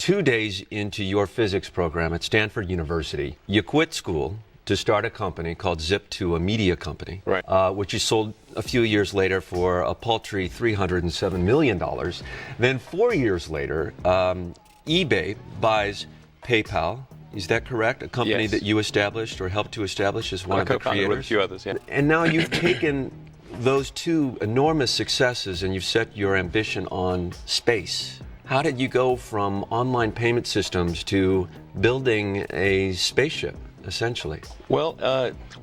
2 days into your physics program at Stanford University, you quit school to start a company called Zip2, a media company, right. Which you sold a few years later for a paltry $307 million. Then 4 years later, eBay buys PayPal. Is that correct? A company Yes. that you established or helped to establish as one of the Co-founded creators? with a few others, yeah. And now you've taken those two enormous successes and you've set your ambition on space. How did you go from online payment systems to building a spaceship, essentially? Well,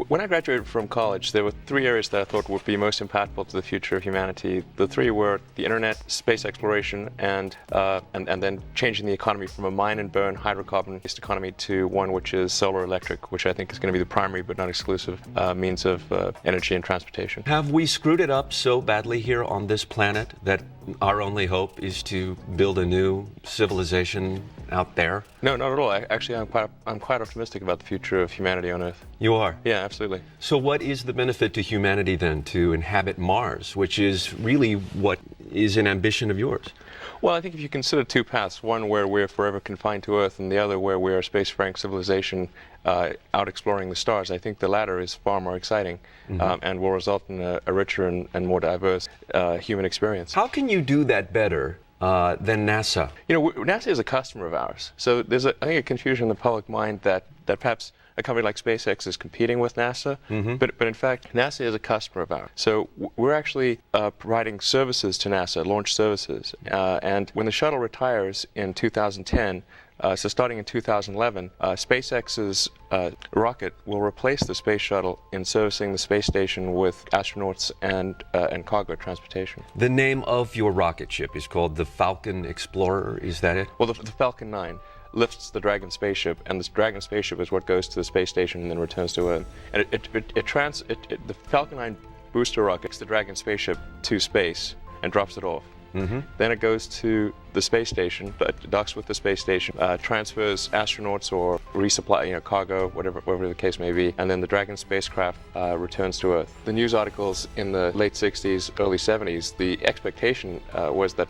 when I graduated from college, there were three areas that I thought would be most impactful to the future of humanity. The three were the internet, space exploration, and then changing the economy from a mine and burn hydrocarbon-based economy to one which is solar electric, which I think is going to be the primary but not exclusive means of energy and transportation. Have we screwed it up so badly here on this planet that our only hope is to build a new civilization out there? No, not at all. I'm quite optimistic about the future of humanity on Earth. You are? Yeah, absolutely. So what is the benefit to humanity then to inhabit Mars, which is really what is an ambition of yours? Well, I think if you consider two paths, one where we're forever confined to Earth and the other where we're a space-faring civilization out exploring the stars, I think the latter is far more exciting and will result in a richer and more diverse human experience. How can you do that better than NASA? You know, NASA is a customer of ours. So there's, I think, a confusion in the public mind that perhaps a company like SpaceX is competing with NASA, but in fact, NASA is a customer of ours. So we're actually providing services to NASA, launch services. And when the shuttle retires in 2010, so starting in 2011, SpaceX's rocket will replace the space shuttle in servicing the space station with astronauts and cargo transportation. The name of your rocket ship is called the Falcon Explorer, is that it? Well, the Falcon 9 lifts the Dragon spaceship, and this Dragon spaceship is what goes to the space station and then returns to Earth. And the Falcon 9 booster rocket takes the Dragon spaceship to space and drops it off. Then it goes to the space station, docks with the space station, transfers astronauts or resupply, cargo, whatever the case may be, and then the Dragon spacecraft returns to Earth. The news articles in the late 60s, early 70s, the expectation was that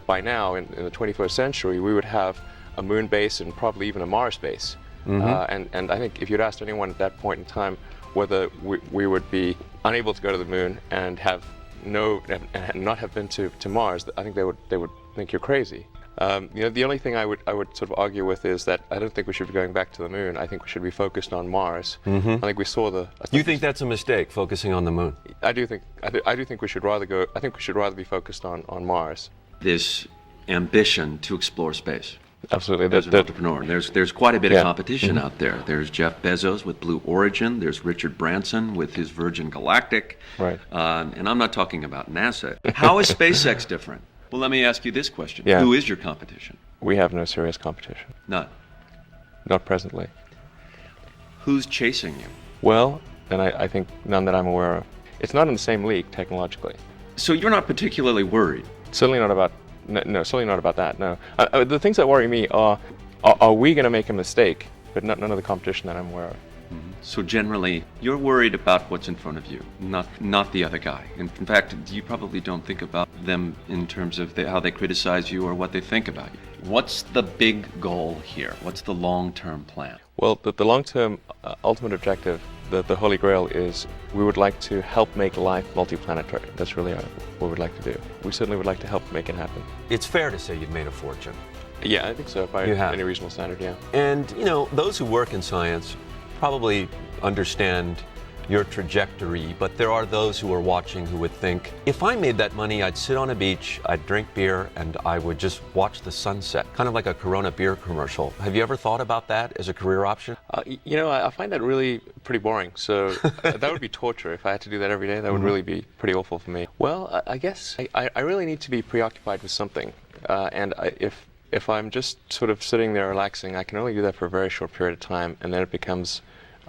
by now, in the 21st century, we would have a moon base and probably even a Mars base. And I think if you'd asked anyone at that point in time whether we would be unable to go to the moon and not have been to Mars, I think they would think you're crazy. The only thing I would sort of argue with is that I don't think we should be going back to the moon. I think we should be focused on Mars. I think we saw You think that's a mistake, focusing on the moon? I do think we should rather go. I think we should rather be focused on Mars. This ambition to explore space. Absolutely. As an entrepreneur, there's quite a bit of competition out there. There's Jeff Bezos with Blue Origin. There's Richard Branson with his Virgin Galactic. Right. And I'm not talking about NASA. How is SpaceX different? Well, let me ask you this question. Yeah. Who is your competition? We have no serious competition. None. Not presently. Who's chasing you? Well, then I think none that I'm aware of. It's not in the same league technologically. So you're not particularly worried? Certainly not about. No, certainly not about that, no. The things that worry me are we going to make a mistake, but none of the competition that I'm aware of. So generally, you're worried about what's in front of you, not the other guy. In fact, you probably don't think about them in terms of how they criticize you or what they think about you. What's the big goal here? What's the long-term plan? Well, the long-term ultimate objective, the Holy Grail, is we would like to help make life multiplanetary. That's really what we'd like to do. We certainly would like to help make it happen. It's fair to say you've made a fortune. Yeah, I think so, by any reasonable standard, yeah. And, those who work in science probably understand your trajectory, but there are those who are watching who would think, if I made that money, I'd sit on a beach, I'd drink beer, and I would just watch the sunset, kind of like a Corona beer commercial. Have you ever thought about that as a career option? I find that really pretty boring, so that would be torture. If I had to do that every day, that would really be pretty awful for me. Well, I guess I really need to be preoccupied with something, and if I'm just sort of sitting there relaxing, I can only do that for a very short period of time, and then it becomes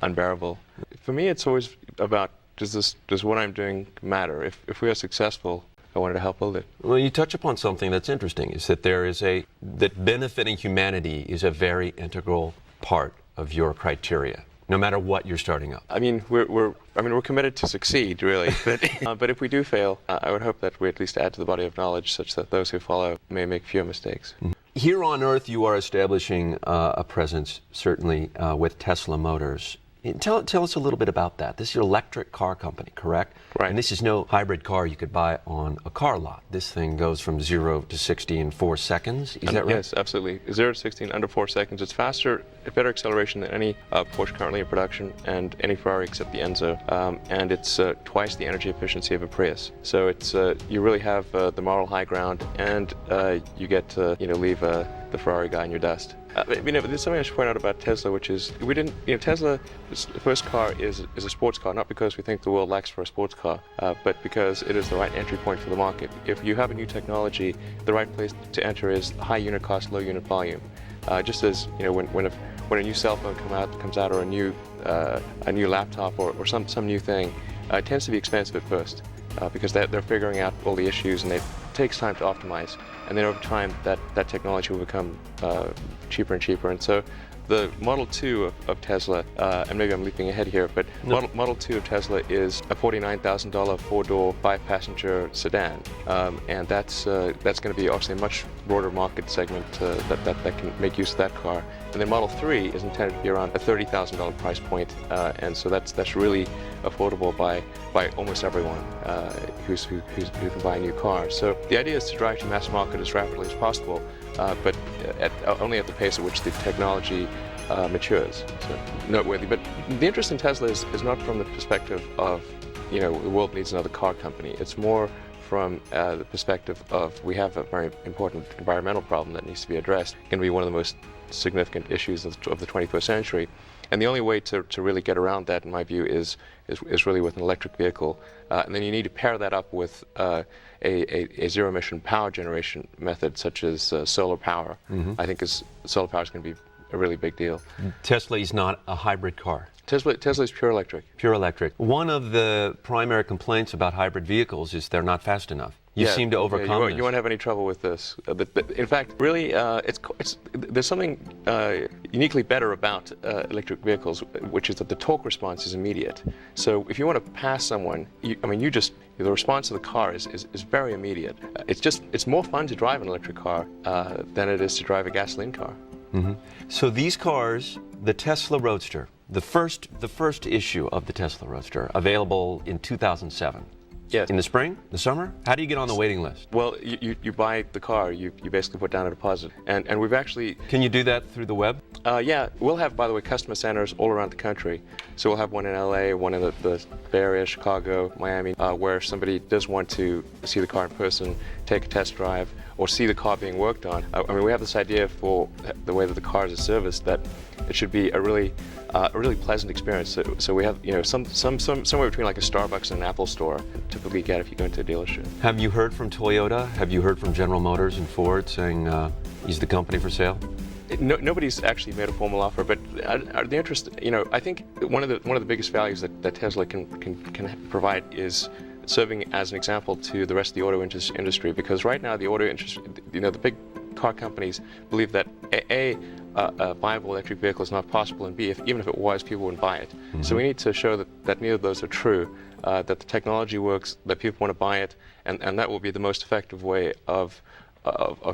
unbearable. For me, it's always about, does what I'm doing matter? If we are successful, I wanted to help build it. Well, you touch upon something that's interesting, is that that benefiting humanity is a very integral part of your criteria, no matter what you're starting up. I mean, we're committed to succeed, really. But if we do fail, I would hope that we at least add to the body of knowledge such that those who follow may make fewer mistakes. Here on Earth, you are establishing a presence, certainly, with Tesla Motors. Tell us a little bit about that. This is an electric car company, correct? Right. And this is no hybrid car you could buy on a car lot. This thing goes from 0 to 60 in 4 seconds. Is that right? Yes, absolutely. 0 to 60 in under 4 seconds. It's faster, better acceleration than any Porsche currently in production and any Ferrari except the Enzo. And it's twice the energy efficiency of a Prius. So it's you really have the moral high ground, and you get to leave the Ferrari guy in your dust. There's something I should point out about Tesla, which is Tesla's first car is a sports car, not because we think the world lacks for a sports car, but because it is the right entry point for the market. If you have a new technology, the right place to enter is high unit cost, low unit volume. Just as when a new cell phone comes out, or a new laptop, or some new thing, it tends to be expensive at first because they're figuring out all the issues, and it takes time to optimize. And then over time, that technology will become cheaper and cheaper. And so the Model 2 of Tesla, and maybe I'm leaping ahead here, but no. Model 2 of Tesla is a $49,000 four-door, 5-passenger sedan. And that's going to be obviously a much broader market segment that can make use of that car. And then Model 3 is intended to be around a $30,000 price point, and so that's really affordable by almost everyone who can buy a new car. So the idea is to drive to mass market as rapidly as possible, but only at the pace at which the technology matures. So noteworthy. But the interest in Tesla is not from the perspective of the world needs another car company. It's more from the perspective of we have a very important environmental problem that needs to be addressed. It's going to be one of the most significant issues of the 21st century. And the only way to really get around that, in my view, is really with an electric vehicle. And then you need to pair that up with a zero-emission power generation method, such as solar power. Mm-hmm. I think solar power is going to be a really big deal. Tesla is not a hybrid car. Tesla is pure electric. Pure electric. One of the primary complaints about hybrid vehicles is they're not fast enough. You seem to overcome this. You won't have any trouble with this. In fact, really, there's something uniquely better about electric vehicles, which is that the torque response is immediate. So if you want to pass someone, the response of the car is very immediate. It's more fun to drive an electric car than it is to drive a gasoline car. Mm-hmm. So these cars, the Tesla Roadster, the first issue of the Tesla Roadster, available in 2007. Yes. In the spring, the summer? How do you get on the waiting list? Well, you buy the car, you basically put down a deposit. And we've actually... Can you do that through the web? Yeah, we'll have, by the way, customer centers all around the country. So we'll have one in LA, one in the Bay Area, Chicago, Miami, where somebody does want to see the car in person, take a test drive, or see the car being worked on. We have this idea for the way that the cars are serviced that it should be a really pleasant experience. So we have somewhere between like a Starbucks and an Apple store typically get if you go into a dealership. Have you heard from Toyota? Have you heard from General Motors and Ford saying is the company for sale? Nobody's actually made a formal offer, but the interest, I think one of the biggest values that Tesla can provide is serving as an example to the rest of the auto industry, because right now the auto industry, the big car companies believe that a viable electric vehicle is not possible, and B, even if it was, people wouldn't buy it. Mm-hmm. So we need to show that neither of those are true, that the technology works, that people want to buy it, and that will be the most effective way of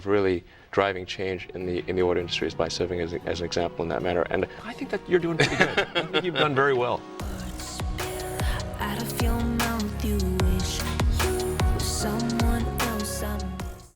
really driving change in the auto industry is by serving as an example in that manner. And I think that you're doing pretty good. I think you've done very well.